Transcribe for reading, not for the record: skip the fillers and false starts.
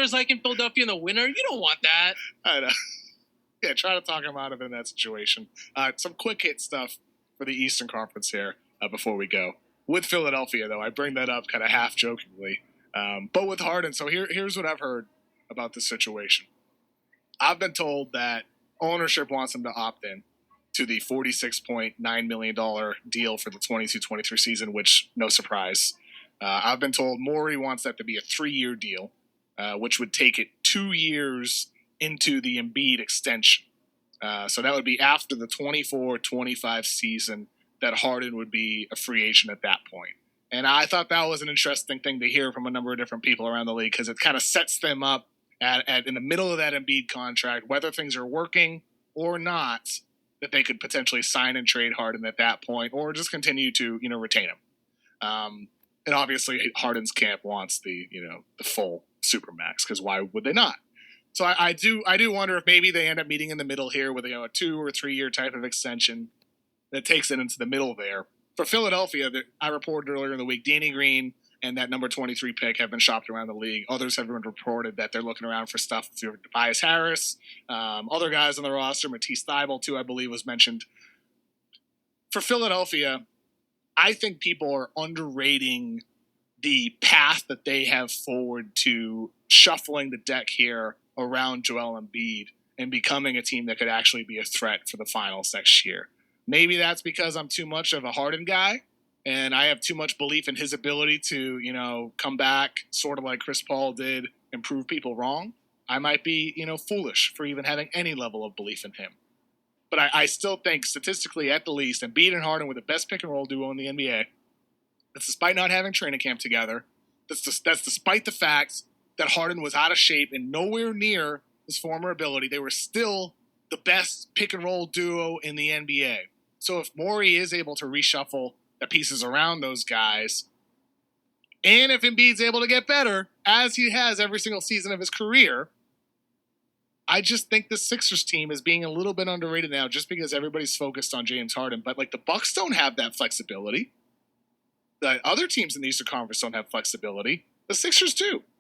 Sixers like in Philadelphia in the winter. You don't want that. I know. Yeah, try to talk him out of it in that situation. Some quick hit stuff for the Eastern Conference here before we go. With Philadelphia, though, I bring that up kind of half jokingly. But with Harden, so here's what I've heard about this situation. I've been told that ownership wants him to opt in to the $46.9 million deal for the 22-23 season, which, no surprise. I've been told Morey wants that to be a 3-year deal, which would take it 2 years into the Embiid extension. So that would be after the 24-25 season that Harden would be a free agent at that point. And I thought that was an interesting thing to hear from a number of different people around the league because it kind of sets them up at in the middle of that Embiid contract, whether things are working or not, that they could potentially sign and trade Harden at that point or just continue to, retain him. And obviously Harden's camp wants the full supermax because why would they not? So I do wonder if maybe they end up meeting in the middle here with a 2 or 3 year type of extension that takes it into the middle there. For Philadelphia, I reported earlier in the week, Danny Green and that number 23 pick have been shopped around the league. Others have been reported that they're looking around for stuff for Tobias Harris, other guys on the roster, Matisse Thybulle too, I believe was mentioned. For Philadelphia, I think people are underrating the path that they have forward to shuffling the deck here around Joel Embiid and becoming a team that could actually be a threat for the finals next year. Maybe that's because I'm too much of a Harden guy and I have too much belief in his ability to, come back sort of like Chris Paul did and prove people wrong. I might be, foolish for even having any level of belief in him. But I still think statistically at the least, Embiid and Harden were the best pick and roll duo in the NBA. That's despite not having training camp together. That's despite the fact that Harden was out of shape and nowhere near his former ability. They were still the best pick and roll duo in the NBA. So if Morey is able to reshuffle the pieces around those guys, and if Embiid's able to get better, as he has every single season of his career, I just think the Sixers team is being a little bit underrated now just because everybody's focused on James Harden. But the Bucks don't have that flexibility. The other teams in the Eastern Conference don't have flexibility. The Sixers do.